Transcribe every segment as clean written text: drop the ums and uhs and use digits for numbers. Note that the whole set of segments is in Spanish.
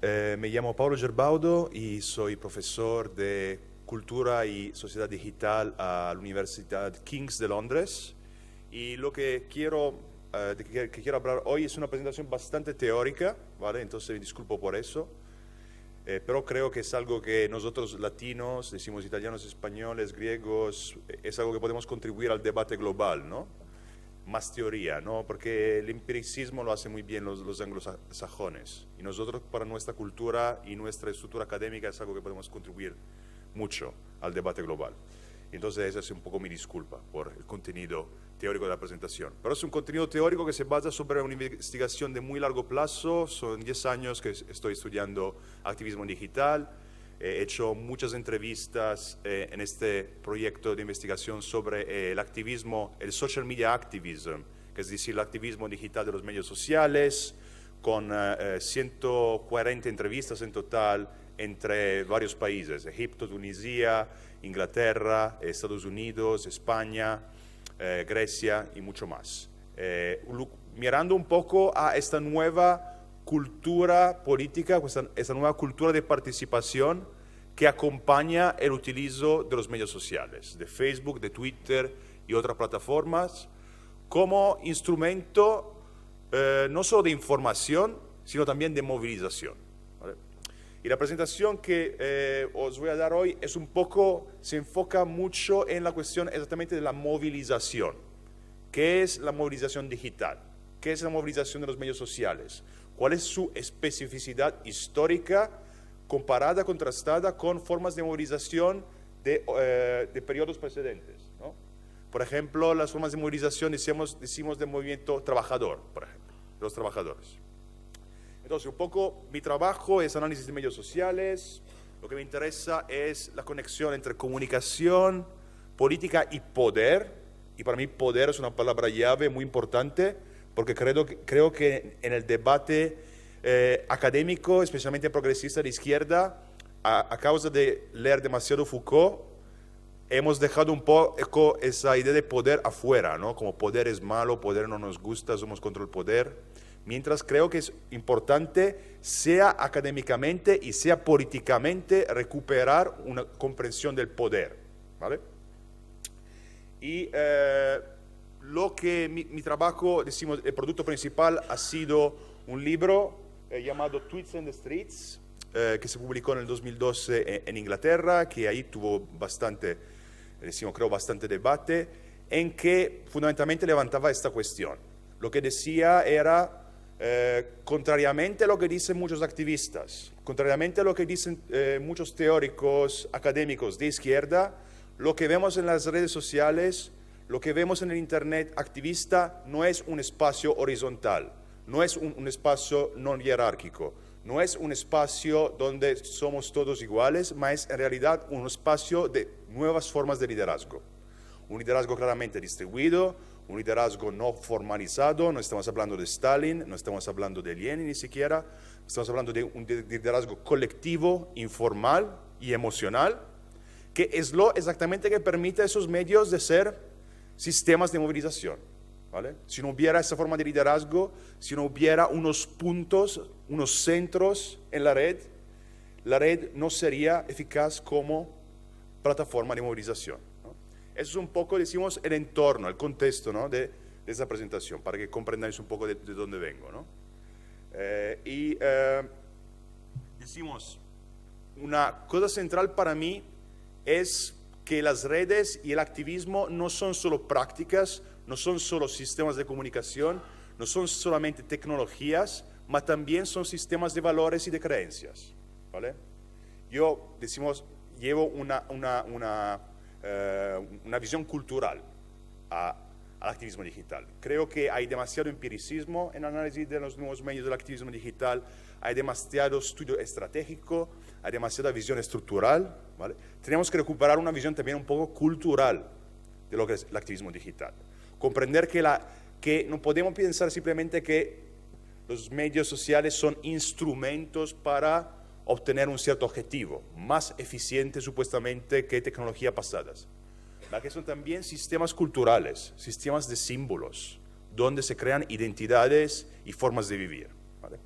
Me llamo Paolo Gerbaudo y soy profesor de Cultura y Sociedad Digital a la Universidad King's de Londres. Y lo que que quiero hablar hoy es una presentación bastante teórica, ¿vale? Entonces me disculpo por eso. Pero creo que es algo que nosotros latinos, decimos italianos, españoles, griegos, es algo que podemos contribuir al debate global, ¿no? Más teoría, ¿no? Porque el empiricismo lo hacen muy bien los anglosajones. Y nosotros, para nuestra cultura y nuestra estructura académica, es algo que podemos contribuir mucho al debate global. Entonces, esa es un poco mi disculpa por el contenido teórico de la presentación. Pero es un contenido teórico que se basa sobre una investigación de muy largo plazo. Son 10 años que estoy estudiando activismo digital. He hecho muchas entrevistas en este proyecto de investigación sobre el activismo, el social media activism, que es decir, el activismo digital de los medios sociales, con 140 entrevistas en total entre varios países: Egipto, Tunisia, Inglaterra, Estados Unidos, España, Grecia y mucho más. Mirando un poco a esta nueva cultura política, esta nueva cultura de participación que acompaña el utilizo de los medios sociales, de Facebook, de Twitter y otras plataformas, como instrumento no solo de información, sino también de movilización, ¿vale? Y la presentación que os voy a dar hoy es un poco, se enfoca mucho en la cuestión exactamente de la movilización. ¿Qué es la movilización digital? ¿Qué es la movilización de los medios sociales? ¿Cuál es su especificidad histórica comparada, contrastada con formas de movilización de periodos precedentes, ¿no? Por ejemplo, las formas de movilización, decimos del movimiento trabajador, por ejemplo, de los trabajadores. Entonces, un poco mi trabajo es análisis de medios sociales. Lo que me interesa es la conexión entre comunicación, política y poder. Y para mí poder es una palabra llave muy importante, porque creo que en el debate académico, especialmente progresista de izquierda, a causa de leer demasiado Foucault, hemos dejado un poco esa idea de poder afuera, ¿no? Como poder es malo, poder no nos gusta, somos contra el poder. Mientras creo que es importante, sea académicamente y sea políticamente, recuperar una comprensión del poder, ¿vale? Y lo que mi trabajo, decimos, el producto principal ha sido un libro llamado Tweets in the Streets, que se publicó en el 2012 en Inglaterra, que ahí tuvo bastante, creo, bastante debate, en que fundamentalmente levantaba esta cuestión. Lo que decía era, contrariamente a lo que dicen muchos activistas, contrariamente a lo que dicen muchos teóricos académicos de izquierda, lo que vemos en las redes sociales, lo que vemos en el Internet activista no es un espacio horizontal, no es un espacio no jerárquico, no es un espacio donde somos todos iguales, mas es en realidad un espacio de nuevas formas de liderazgo. Un liderazgo claramente distribuido, un liderazgo no formalizado, no estamos hablando de Stalin, no estamos hablando de Lenin ni siquiera, estamos hablando de un liderazgo colectivo, informal y emocional, que es lo exactamente que permite a esos medios de ser sistemas de movilización, ¿vale? Si no hubiera esa forma de liderazgo, si no hubiera unos puntos, unos centros en la red no sería eficaz como plataforma de movilización, ¿no? Eso es un poco, decimos, el entorno, el contexto, ¿no? de esa presentación, para que comprendáis un poco de dónde vengo, ¿no? Decimos, una cosa central para mí es que las redes y el activismo no son solo prácticas, no son solo sistemas de comunicación, no son solamente tecnologías, mas también son sistemas de valores y de creencias, ¿vale? Yo, decimos, llevo una visión cultural al activismo digital. Creo que hay demasiado empiricismo en el análisis de los nuevos medios del activismo digital, hay demasiado estudio estratégico, hay demasiada visión estructural, ¿vale? Tenemos que recuperar una visión también un poco cultural de lo que es el activismo digital. Comprender que no podemos pensar simplemente que los medios sociales son instrumentos para obtener un cierto objetivo, más eficiente supuestamente que tecnologías pasadas. Que son también sistemas culturales, sistemas de símbolos, donde se crean identidades y formas de vivir, ¿vale?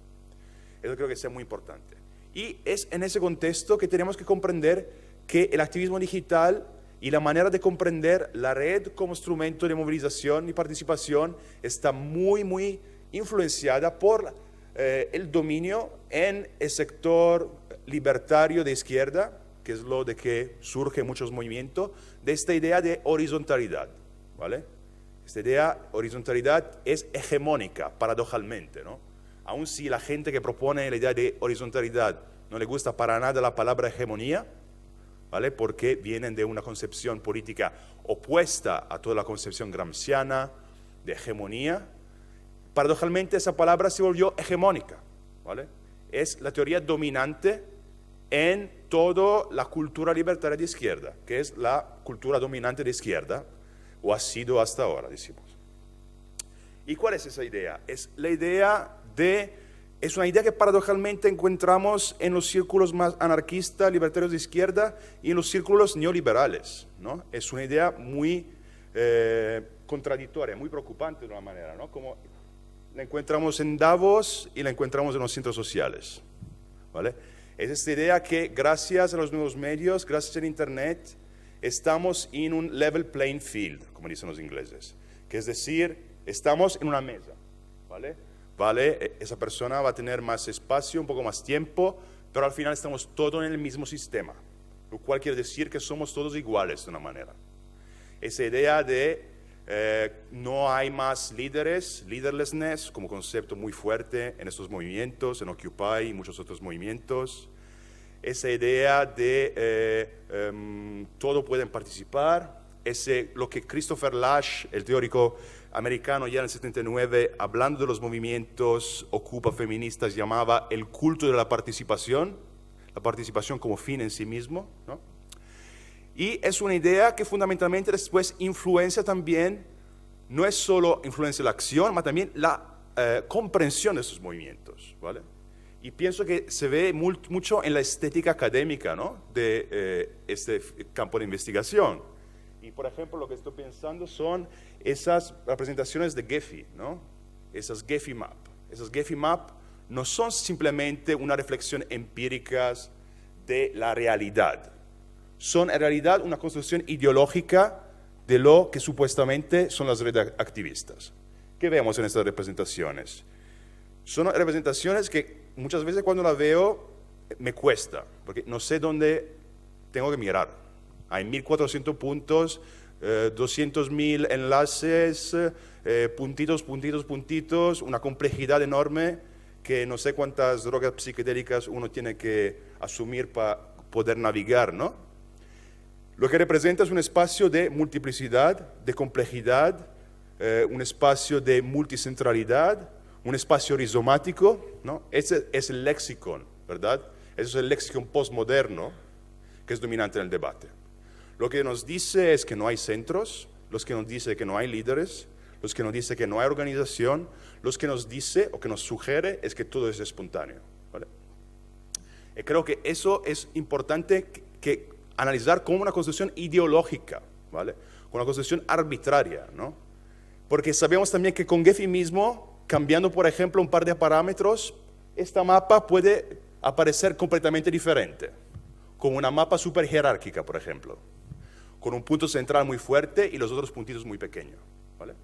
Eso creo que sea muy importante. Y es en ese contexto que tenemos que comprender que el activismo digital y la manera de comprender la red como instrumento de movilización y participación está muy influenciada por el dominio en el sector libertario de izquierda, que es lo de que surgen muchos movimientos, de esta idea de horizontalidad, ¿vale? Esta idea de horizontalidad es hegemónica, paradojalmente, ¿no? Aun si la gente que propone la idea de horizontalidad no le gusta para nada la palabra hegemonía, ¿vale? Porque vienen de una concepción política opuesta a toda la concepción gramsciana de hegemonía, paradojalmente esa palabra se volvió hegemónica, ¿vale? Es la teoría dominante en toda la cultura libertaria de izquierda, que es la cultura dominante de izquierda, o ha sido hasta ahora, decimos. ¿Y cuál es esa idea? Es una idea que paradojalmente encontramos en los círculos más anarquistas, libertarios de izquierda y en los círculos neoliberales, ¿no? Es una idea muy contradictoria, muy preocupante de una manera, ¿no? Como la encontramos en Davos y la encontramos en los centros sociales, ¿vale? Es esta idea que gracias a los nuevos medios, gracias al Internet, estamos en un level playing field, como dicen los ingleses, que es decir, estamos en una mesa, ¿vale? Vale, esa persona va a tener más espacio, un poco más tiempo, pero al final estamos todos en el mismo sistema, lo cual quiere decir que somos todos iguales de una manera. Esa idea de no hay más líderes, leaderlessness, como concepto muy fuerte en estos movimientos, en Occupy y muchos otros movimientos. Esa idea de todos pueden participar, lo que Christopher Lasch, el teórico americano ya en el 79, hablando de los movimientos Ocupa feministas, llamaba el culto de la participación como fin en sí mismo, ¿no? Y es una idea que fundamentalmente después influencia también, no es solo influencia la acción, sino también la comprensión de esos movimientos, ¿vale? Y pienso que se ve mucho en la estética académica, ¿no? De este campo de investigación. Y por ejemplo, lo que estoy pensando son esas representaciones de Gephi, ¿no? Esas Gephi Map. Esas Gephi Map no son simplemente una reflexión empírica de la realidad. Son en realidad una construcción ideológica de lo que supuestamente son las redes activistas. ¿Qué vemos en estas representaciones? Son representaciones que muchas veces cuando las veo me cuesta, porque no sé dónde tengo que mirar. Hay 1.400 puntos, 200.000 enlaces, puntitos, una complejidad enorme que no sé cuántas drogas psicodélicas uno tiene que asumir para poder navegar, ¿no? Lo que representa es un espacio de multiplicidad, de complejidad, un espacio de multicentralidad, un espacio rizomático, ¿no? Ese es el léxico, ¿verdad? Ese es el léxico postmoderno que es dominante en el debate. Lo que nos dice es que no hay centros, los que nos dice que no hay líderes, los que nos dice que no hay organización, los que nos dice o que nos sugiere es que todo es espontáneo, ¿vale? Y creo que eso es importante que analizar como una construcción ideológica, ¿vale? Como una construcción arbitraria, ¿no? Porque sabemos también que con Gephi mismo, cambiando por ejemplo un par de parámetros, esta mapa puede aparecer completamente diferente, como una mapa súper jerárquica, por ejemplo, con un punto central muy fuerte y los otros puntitos muy pequeños, ¿vale?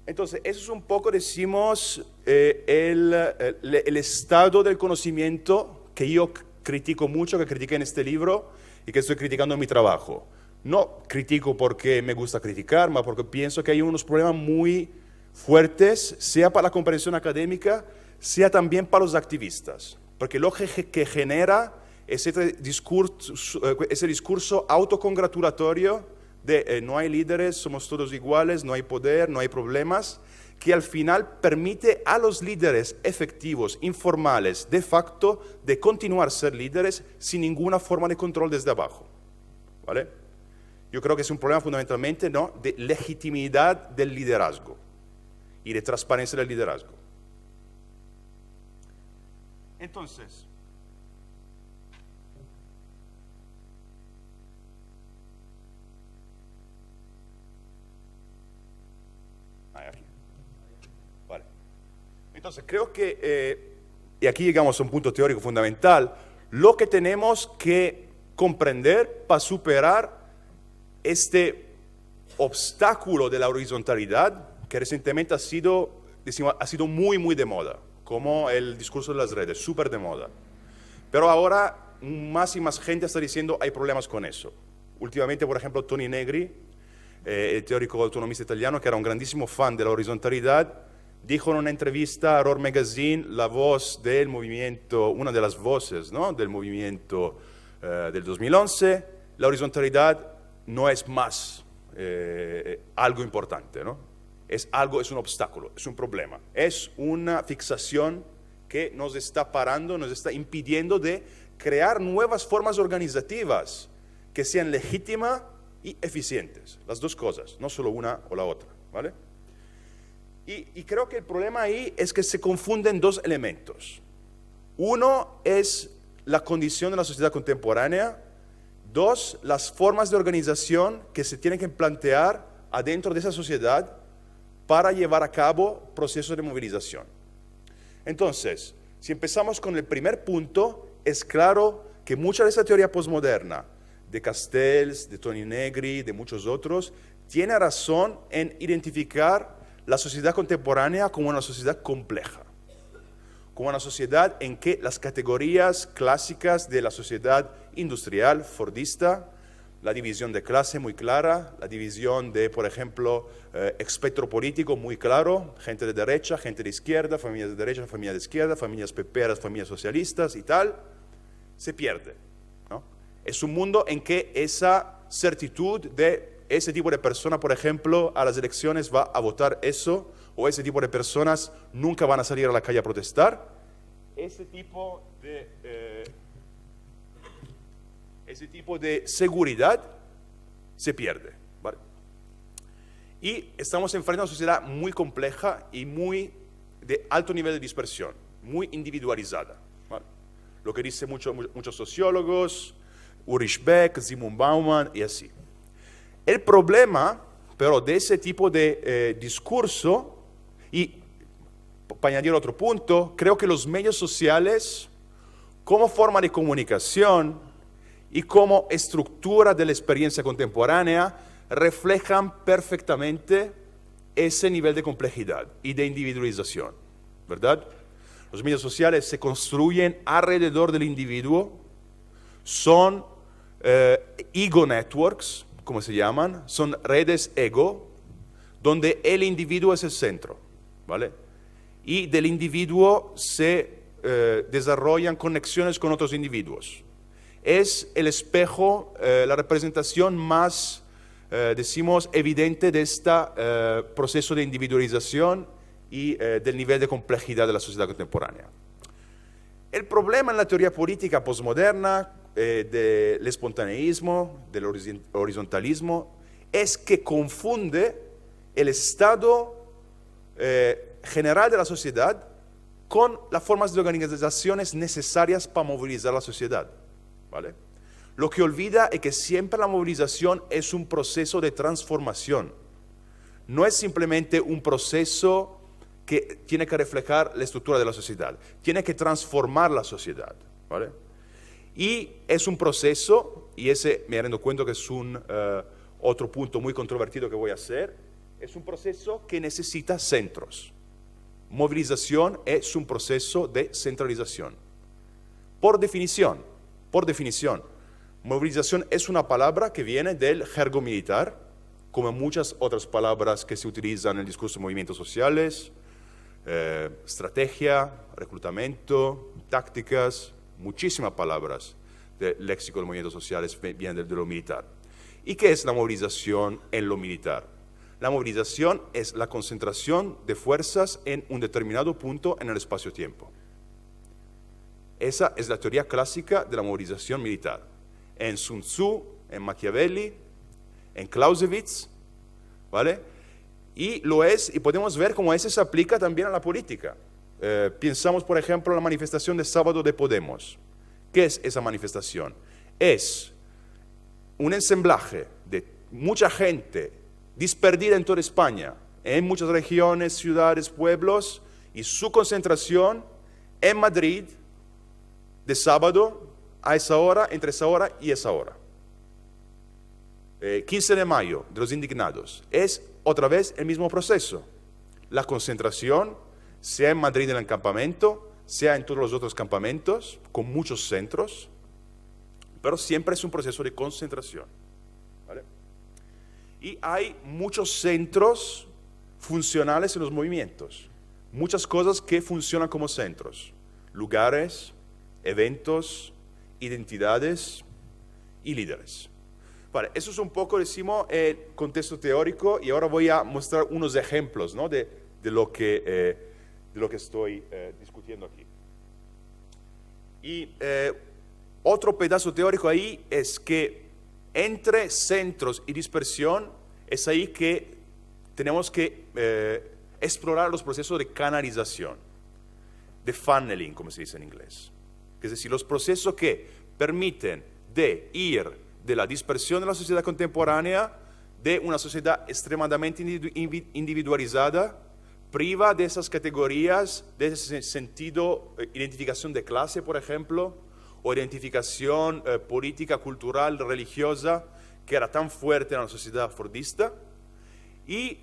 Entonces, eso es un poco, decimos, el estado del conocimiento que yo critico mucho, que critiqué en este libro y que estoy criticando en mi trabajo. No critico porque me gusta criticar, sino porque pienso que hay unos problemas muy fuertes, sea para la comprensión académica, sea también para los activistas. Porque lo que genera ese discurso autocongratulatorio de no hay líderes, somos todos iguales, no hay poder, no hay problemas, que al final permite a los líderes efectivos, informales, de facto, de continuar ser líderes sin ninguna forma de control desde abajo, ¿vale? Yo creo que es un problema fundamentalmente, ¿no?, de legitimidad del liderazgo y de transparencia del liderazgo. Entonces, aquí. Vale. Entonces, creo que y aquí llegamos a un punto teórico fundamental, lo que tenemos que comprender para superar este obstáculo de la horizontalidad que recientemente ha sido muy de moda, como el discurso de las redes, súper de moda. Pero ahora más y más gente está diciendo hay problemas con eso. Últimamente, por ejemplo, Toni Negri, el teórico autonomista italiano, que era un grandísimo fan de la horizontalidad, dijo en una entrevista a Roar Magazine, la voz del movimiento, una de las voces, ¿no?, del movimiento del 2011, la horizontalidad no es más algo importante, ¿no? Es un obstáculo, es un problema, es una fixación que nos está parando, nos está impidiendo de crear nuevas formas organizativas que sean legítimas y eficientes, las dos cosas, no solo una o la otra, ¿vale? Y creo que el problema ahí es que se confunden dos elementos. Uno es la condición de la sociedad contemporánea. Dos, las formas de organización que se tienen que plantear adentro de esa sociedad para llevar a cabo procesos de movilización. Entonces, si empezamos con el primer punto, es claro que mucha de esa teoría postmoderna, de Castells, de Toni Negri, de muchos otros, tiene razón en identificar la sociedad contemporánea como una sociedad compleja, como una sociedad en que las categorías clásicas de la sociedad industrial, fordista, la división de clase muy clara, la división de, por ejemplo, espectro político muy claro, gente de derecha, gente de izquierda, familias de derecha, familias de izquierda, familias peperas, familias socialistas y tal, se pierde, ¿no? Es un mundo en que esa certitud de ese tipo de persona, por ejemplo, a las elecciones va a votar eso, o ese tipo de personas nunca van a salir a la calle a protestar, ese tipo de seguridad se pierde, ¿vale? Y estamos enfrente a una sociedad muy compleja y muy de alto nivel de dispersión, muy individualizada, ¿vale? Lo que dicen muchos sociólogos, Ulrich Beck, Zygmunt Bauman y así. El problema, pero, de ese tipo de discurso, y para añadir otro punto, creo que los medios sociales, como forma de comunicación y como estructura de la experiencia contemporánea, reflejan perfectamente ese nivel de complejidad y de individualización, ¿verdad? Los medios sociales se construyen alrededor del individuo, son ego networks, como se llaman, son redes ego, donde el individuo es el centro, ¿vale? Y del individuo se desarrollan conexiones con otros individuos. Es el espejo, la representación más, decimos, evidente de este proceso de individualización y del nivel de complejidad de la sociedad contemporánea. El problema en la teoría política postmoderna del espontaneísmo, del horizontalismo, es que confunde el estado general de la sociedad con las formas de organizaciones necesarias para movilizar la sociedad, ¿vale? Lo que olvida es que siempre la movilización es un proceso de transformación. No es simplemente un proceso que tiene que reflejar la estructura de la sociedad, tiene que transformar la sociedad, ¿vale? Y es un proceso, y ese me rendo cuenta que es un otro punto muy controvertido que voy a hacer, es un proceso que necesita centros. Movilización es un proceso de centralización. Por definición, movilización es una palabra que viene del jergo militar, como muchas otras palabras que se utilizan en el discurso de movimientos sociales, estrategia, reclutamiento, tácticas, muchísimas palabras del léxico de movimientos sociales vienen de lo militar. ¿Y qué es la movilización en lo militar? La movilización es la concentración de fuerzas en un determinado punto en el espacio-tiempo. Esa es la teoría clásica de la movilización militar. En Sun Tzu, en Machiavelli, en Clausewitz, ¿vale? Y lo es, y podemos ver cómo ese se aplica también a la política. Pensamos, por ejemplo, en la manifestación de sábado de Podemos. ¿Qué es esa manifestación? Es un ensamblaje de mucha gente disperdida en toda España, en muchas regiones, ciudades, pueblos, y su concentración en Madrid de sábado a esa hora, entre esa hora y esa hora. 15 de mayo, de los indignados. Es otra vez el mismo proceso. La concentración, sea en Madrid en el campamento, sea en todos los otros campamentos, con muchos centros, pero siempre es un proceso de concentración. ¿Vale? Y hay muchos centros funcionales en los movimientos, muchas cosas que funcionan como centros, lugares, eventos, identidades y líderes. Vale, eso es un poco, decimos, el contexto teórico, y ahora voy a mostrar unos ejemplos, ¿no?, de lo que estoy discutiendo aquí. Y otro pedazo teórico ahí es que entre centros y dispersión es ahí que tenemos que explorar los procesos de canalización, de funneling, como se dice en inglés. Es decir, los procesos que permiten de ir de la dispersión de la sociedad contemporánea, de una sociedad extremadamente individualizada, priva de esas categorías, de ese sentido, identificación de clase, por ejemplo, o identificación política, cultural, religiosa, que era tan fuerte en la sociedad fordista. Y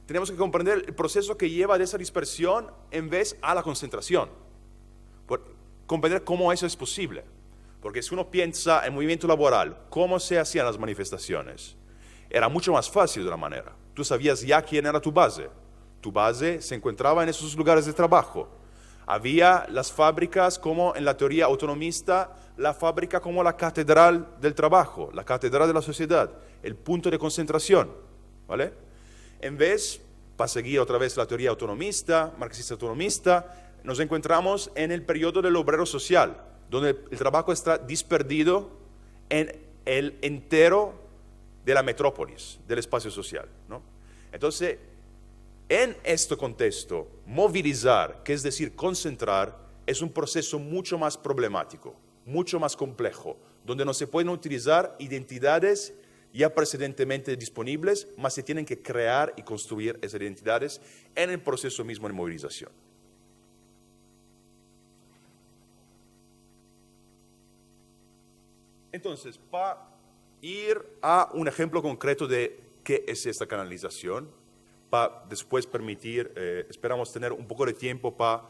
tenemos que comprender el proceso que lleva de esa dispersión en vez a la concentración. Comprender cómo eso es posible. Porque si uno piensa en movimiento laboral, cómo se hacían las manifestaciones, era mucho más fácil de una manera. Tú sabías ya quién era tu base. Tu base se encontraba en esos lugares de trabajo. Había las fábricas como en la teoría autonomista, la fábrica como la catedral del trabajo, la catedral de la sociedad, el punto de concentración, ¿vale? En vez, para seguir otra vez la teoría autonomista, marxista autonomista, nos encontramos en el periodo del obrero social, donde el trabajo está disperdido en el entero de la metrópolis, del espacio social, ¿no? Entonces, en este contexto, movilizar, que es decir, concentrar, es un proceso mucho más problemático, mucho más complejo, donde no se pueden utilizar identidades ya precedentemente disponibles, más se tienen que crear y construir esas identidades en el proceso mismo de movilización. Entonces, para ir a un ejemplo concreto de qué es esta canalización, para después permitir, esperamos tener un poco de tiempo para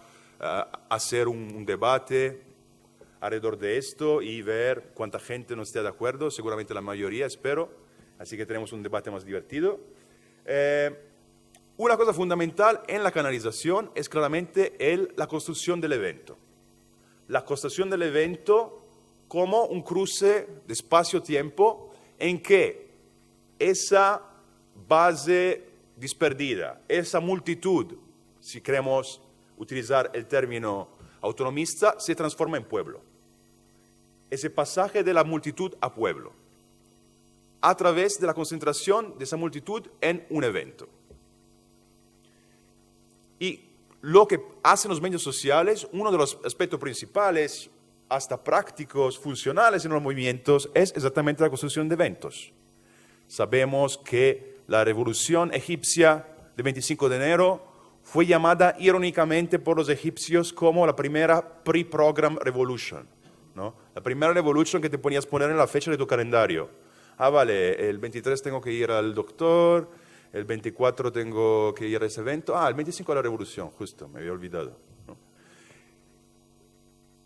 hacer un debate alrededor de esto y ver cuánta gente no esté de acuerdo, seguramente la mayoría, espero, así que tenemos un debate más divertido. Una cosa fundamental en la canalización es claramente la construcción del evento. La construcción del evento como un cruce de espacio-tiempo en que esa base disperdida, esa multitud, si queremos utilizar el término autonomista, se transforma en pueblo. Ese pasaje de la multitud a pueblo, a través de la concentración de esa multitud en un evento. Y lo que hacen los medios sociales, uno de los aspectos principales, hasta prácticos, funcionales en los movimientos, es exactamente la construcción de eventos. Sabemos que la revolución egipcia del 25 de enero fue llamada irónicamente por los egipcios como la primera pre-program revolution, ¿no? La primera revolution que te ponías poner en la fecha de tu calendario. Ah, vale, el 23 tengo que ir al doctor, el 24 tengo que ir a ese evento. Ah, el 25 la revolución, justo, me había olvidado, ¿no?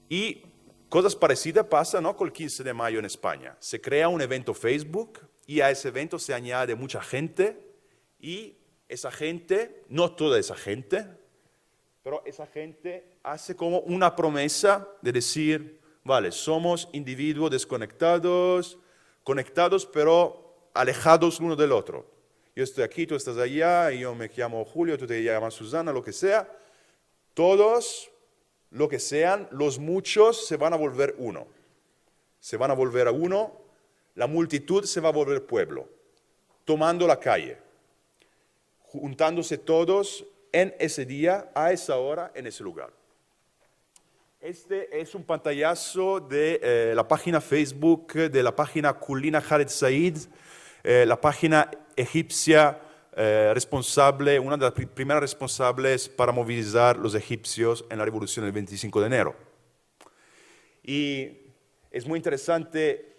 Y cosas parecidas pasan, ¿no?, con el 15 de mayo en España. Se crea un evento Facebook y a ese evento se añade mucha gente y esa gente, no toda esa gente, pero esa gente hace como una promesa de decir, vale, somos individuos desconectados, conectados pero alejados uno del otro. Yo estoy aquí, tú estás allá, yo me llamo Julio, tú te llamas Susana, lo que sea. Todos, lo que sean, los muchos se van a volver uno. Se van a volver a uno, la multitud se va a volver pueblo, tomando la calle, juntándose todos en ese día, a esa hora, en ese lugar. Este es un pantallazo de la página Facebook, de la página Kulina Khaled Said, la página egipcia una de las primeras responsables para movilizar los egipcios en la revolución del 25 de enero. Y es muy interesante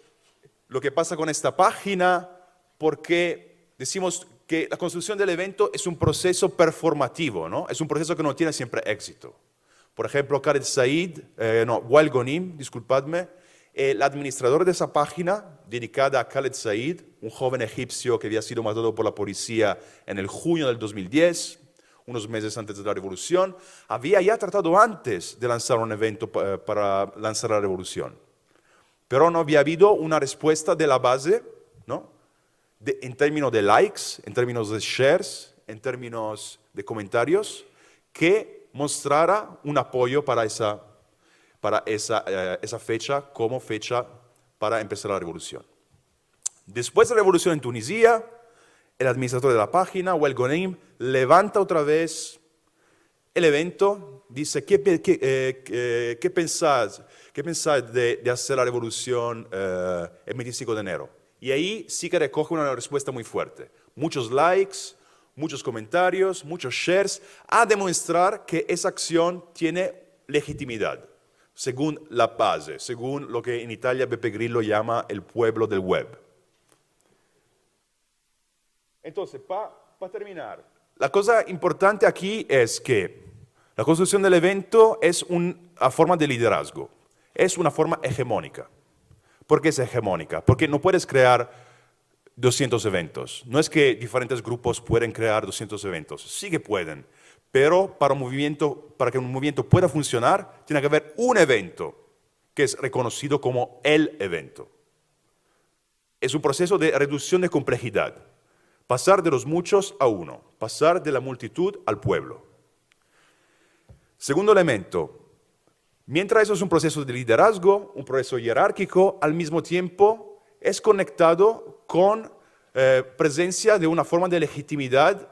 lo que pasa con esta página porque decimos que la construcción del evento es un proceso performativo, ¿no? Es un proceso que no tiene siempre éxito. Por ejemplo, Wael Ghonim, disculpadme, el administrador de esa página dedicada a Khaled Said, un joven egipcio que había sido matado por la policía en el junio del 2010, unos meses antes de la revolución, había ya tratado antes de lanzar un evento para lanzar la revolución. Pero no había habido una respuesta de la base, ¿no? En términos de likes, en términos de shares, en términos de comentarios, que mostrara un apoyo para esa fecha como fecha para empezar la revolución. Después de la revolución en Tunisia, el administrador de la página, Wael Ghonim, levanta otra vez el evento, dice, ¿qué pensáis de hacer la revolución el 25 de enero? Y ahí sí que recoge una respuesta muy fuerte. Muchos likes, muchos comentarios, muchos shares, a demostrar que esa acción tiene legitimidad, según la base, según lo que en Italia Beppe Grillo llama el pueblo del web. Entonces, para terminar, la cosa importante aquí es que la construcción del evento es una forma de liderazgo, es una forma hegemónica. ¿Por qué es hegemónica? Porque no puedes crear 200 eventos. No es que diferentes grupos pueden crear 200 eventos. Sí que pueden, pero para que un movimiento pueda funcionar, tiene que haber un evento que es reconocido como el evento. Es un proceso de reducción de complejidad. Pasar de los muchos a uno, pasar de la multitud al pueblo. Segundo elemento, mientras eso es un proceso de liderazgo, un proceso jerárquico, al mismo tiempo es conectado con presencia de una forma de legitimidad,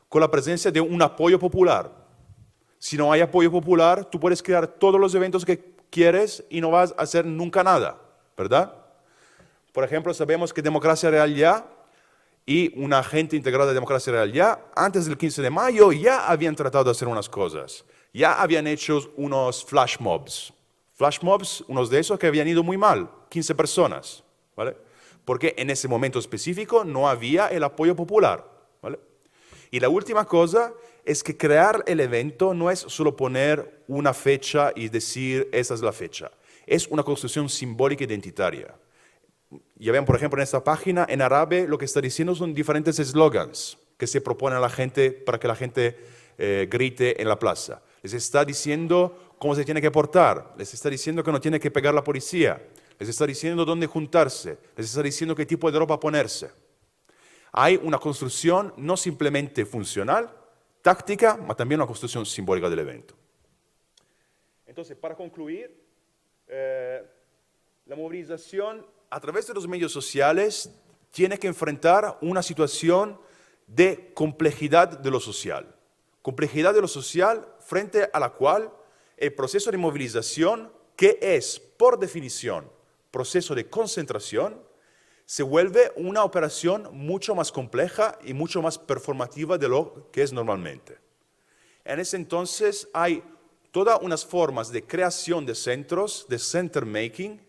con la presencia de un apoyo popular. Si no hay apoyo popular, tú puedes crear todos los eventos que quieres y no vas a hacer nunca nada, ¿verdad? Por ejemplo, sabemos que Democracia Real Ya y una gente integrada de Democracia Real Ya, antes del 15 de mayo, ya habían tratado de hacer unas cosas. Ya habían hecho unos flash mobs. Flash mobs, unos de esos que habían ido muy mal, 15 personas, ¿vale? Porque en ese momento específico no había el apoyo popular, ¿vale? Y la última cosa es que crear el evento no es solo poner una fecha y decir, esa es la fecha. Es una construcción simbólica identitaria. Ya ven, por ejemplo, en esta página, en árabe, lo que está diciendo son diferentes eslogans que se proponen a la gente para que la gente grite en la plaza. Les está diciendo cómo se tiene que portar, les está diciendo que no tiene que pegar la policía, les está diciendo dónde juntarse, les está diciendo qué tipo de ropa ponerse. Hay una construcción no simplemente funcional, táctica, pero también una construcción simbólica del evento. Entonces, para concluir, la movilización a través de los medios sociales tiene que enfrentar una situación de complejidad de lo social. Complejidad de lo social frente a la cual el proceso de movilización, que es, por definición, proceso de concentración, se vuelve una operación mucho más compleja y mucho más performativa de lo que es normalmente. En ese entonces hay todas unas formas de creación de centros, de center making,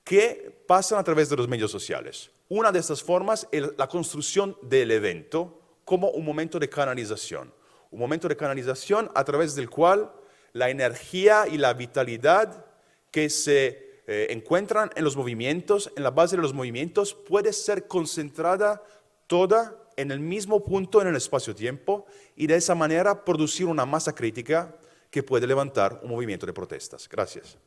que pasan a través de los medios sociales. Una de estas formas es la construcción del evento como un momento de canalización. Un momento de canalización a través del cual la energía y la vitalidad que se encuentran en los movimientos, en la base de los movimientos, puede ser concentrada toda en el mismo punto en el espacio-tiempo y de esa manera producir una masa crítica que puede levantar un movimiento de protestas. Gracias.